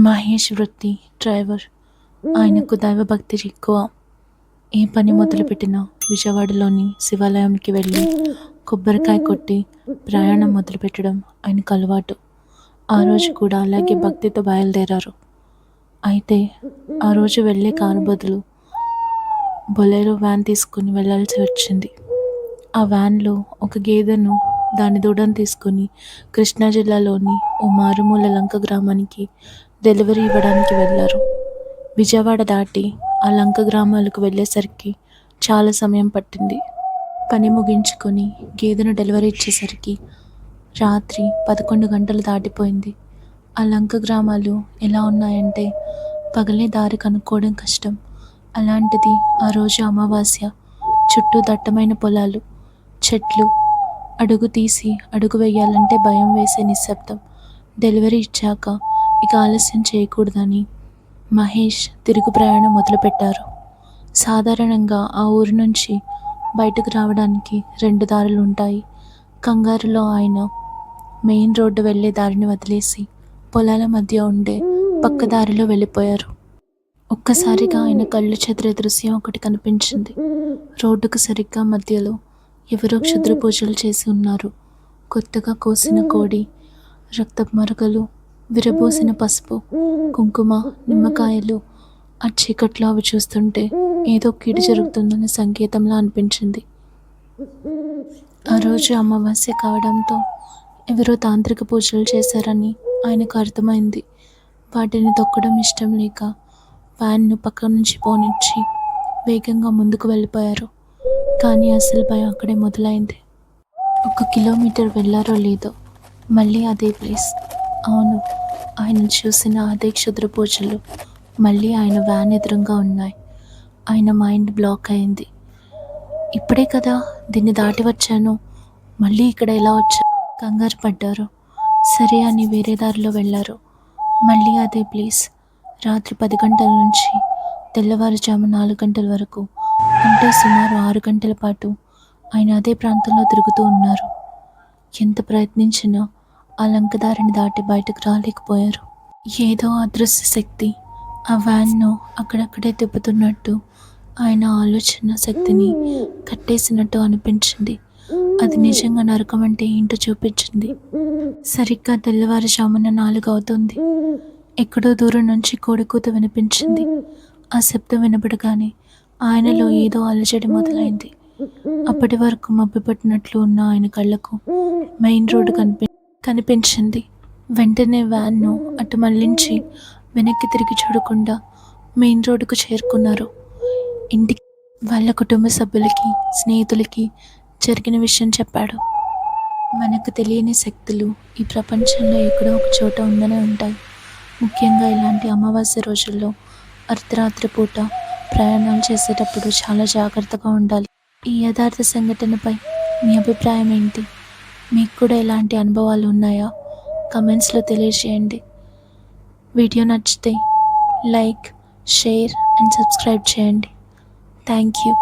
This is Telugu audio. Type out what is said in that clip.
మహేష్ వృత్తి డ్రైవర్. ఆయనకు దైవభక్తి ఎక్కువ. ఏ పని మొదలుపెట్టినా విజయవాడలోని శివాలయానికి వెళ్ళి కొబ్బరికాయ కొట్టి ప్రయాణం మొదలుపెట్టడం ఆయనకు అలవాటు. ఆ రోజు కూడా అలాగే భక్తితో బయలుదేరారు. అయితే ఆ రోజు వెళ్ళే కారు బదులు బొలెరో వ్యాన్ తీసుకుని వెళ్ళాల్సి వచ్చింది. ఆ వ్యాన్లో ఒక గేదెను దాని దూడను తీసుకుని కృష్ణా జిల్లాలోని ఓ మారుమూల లంక గ్రామానికి డెలివరీ ఇవ్వడానికి వెళ్ళారు. విజయవాడ దాటి ఆ లంక గ్రామాలకు వెళ్ళేసరికి చాలా సమయం పట్టింది. పని ముగించుకొని గేదెను డెలివరీ ఇచ్చేసరికి రాత్రి 11 గంటలు దాటిపోయింది. ఆ లంక గ్రామాలు ఎలా ఉన్నాయంటే పగలే దారి కనుక్కోవడం కష్టం. అలాంటిది ఆ రోజు అమావాస్య. చుట్టూ దట్టమైన పొలాలు, చెట్లు. అడుగు తీసి అడుగు వేయాలంటే భయం వేసే నిశ్శబ్దం. డెలివరీ ఇచ్చాక ఇక ఆలస్యం చేయకూడదని మహేష్ తిరుగు ప్రయాణం మొదలుపెట్టారు. సాధారణంగా ఆ ఊరి నుంచి బయటకు రావడానికి 2 దారులు ఉంటాయి. కంగారులో ఆయన మెయిన్ రోడ్డు వెళ్ళే దారిని వదిలేసి పొలాల మధ్య ఉండే పక్క దారిలో వెళ్ళిపోయారు. ఒక్కసారిగా ఆయన కళ్ళు చెదిరే దృశ్యం ఒకటి కనిపించింది. రోడ్డుకు సరిగ్గా మధ్యలో ఎవరో క్షుద్ర పూజలు చేసి ఉన్నారు. కొత్తగా కోసిన కోడి, రక్తపు మరకలు, విరబోసిన పసుపు, కుంకుమ, నిమ్మకాయలు. ఆ చీకట్లో అవి చూస్తుంటే ఏదో కీడు జరుగుతుందన్న సంకేతంలా అనిపించింది. ఆ రోజు అమావాస్య కావడంతో ఎవరో తాంత్రిక పూజలు చేశారని ఆయనకు అర్థమైంది. వాటిని తొక్కడం ఇష్టం లేక వ్యాన్ను పక్క నుంచి పోనిచ్చి వేగంగా ముందుకు వెళ్ళిపోయారు. కానీ అసలు భయం అక్కడే మొదలైంది. 1 కిలోమీటర్ వెళ్ళారో లేదో మళ్ళీ అదే ప్లేస్. అవును, ఆయన చూసిన అదే క్షుద్ర పూజలు మళ్ళీ ఆయన వ్యాన్ ఎదురుగా ఉన్నాయి. ఆయన మైండ్ బ్లాక్ అయింది. ఇప్పుడే కదా దీన్ని దాటి వచ్చాను, మళ్ళీ ఇక్కడ ఎలా వచ్చా? కంగారు పడ్డారు. సరే అని వేరే దారిలో వెళ్ళారు. మళ్ళీ అదే ప్లేస్. రాత్రి 10 గంటల నుంచి తెల్లవారుజాము 4 గంటల వరకు, అంటే సుమారు 6 గంటల పాటు ఆయన అదే ప్రాంతంలో తిరుగుతూ ఉన్నారు. ఎంత ప్రయత్నించినా ఆ లంకదారిని దాటి బయటకు రాలేకపోయారు. ఏదో అదృశ్య శక్తి ఆ వ్యాన్ను అక్కడక్కడే తిప్పుతున్నట్టు, ఆయన ఆలోచన శక్తిని కట్టేసినట్టు అనిపించింది. అది నిజంగా నరకం అంటే ఏంటో చూపించింది. సరిగ్గా తెల్లవారుజామున 4 అవుతుంది. ఎక్కడో దూరం నుంచి కోడికూత వినిపించింది. ఆ శబ్దం వినబడగానే ఆయనలో ఏదో అలజడి మొదలైంది. అప్పటి వరకు మభ్యపట్టినట్లు ఉన్న ఆయన కళ్ళకు మెయిన్ రోడ్డు కనిపించింది. వెంటనే వ్యాన్ను అటు మళ్లించి వెనక్కి తిరిగి చూడకుండా మెయిన్ రోడ్డుకు చేరుకున్నారు. ఇంటికి వాళ్ళ కుటుంబ సభ్యులకి, స్నేహితులకి జరిగిన విషయం చెప్పాడు. మనకు తెలియని శక్తులు ఈ ప్రపంచంలో ఎక్కడో ఒక చోట ఉందనే ఉంటాయి. ముఖ్యంగా ఇలాంటి అమావాస్య రోజుల్లో అర్ధరాత్రి పూట ప్రయాణాలు చేసేటప్పుడు చాలా జాగ్రత్తగా ఉండాలి. ఈ యథార్థ సంఘటనపై మీ అభిప్రాయం ఏంటి? మీకు కూడా ఇలాంటి అనుభవాలు ఉన్నాయా? కమెంట్స్లో తెలియజేయండి. వీడియో నచ్చితే లైక్, షేర్ అండ్ సబ్స్క్రైబ్ చేయండి. Thank you.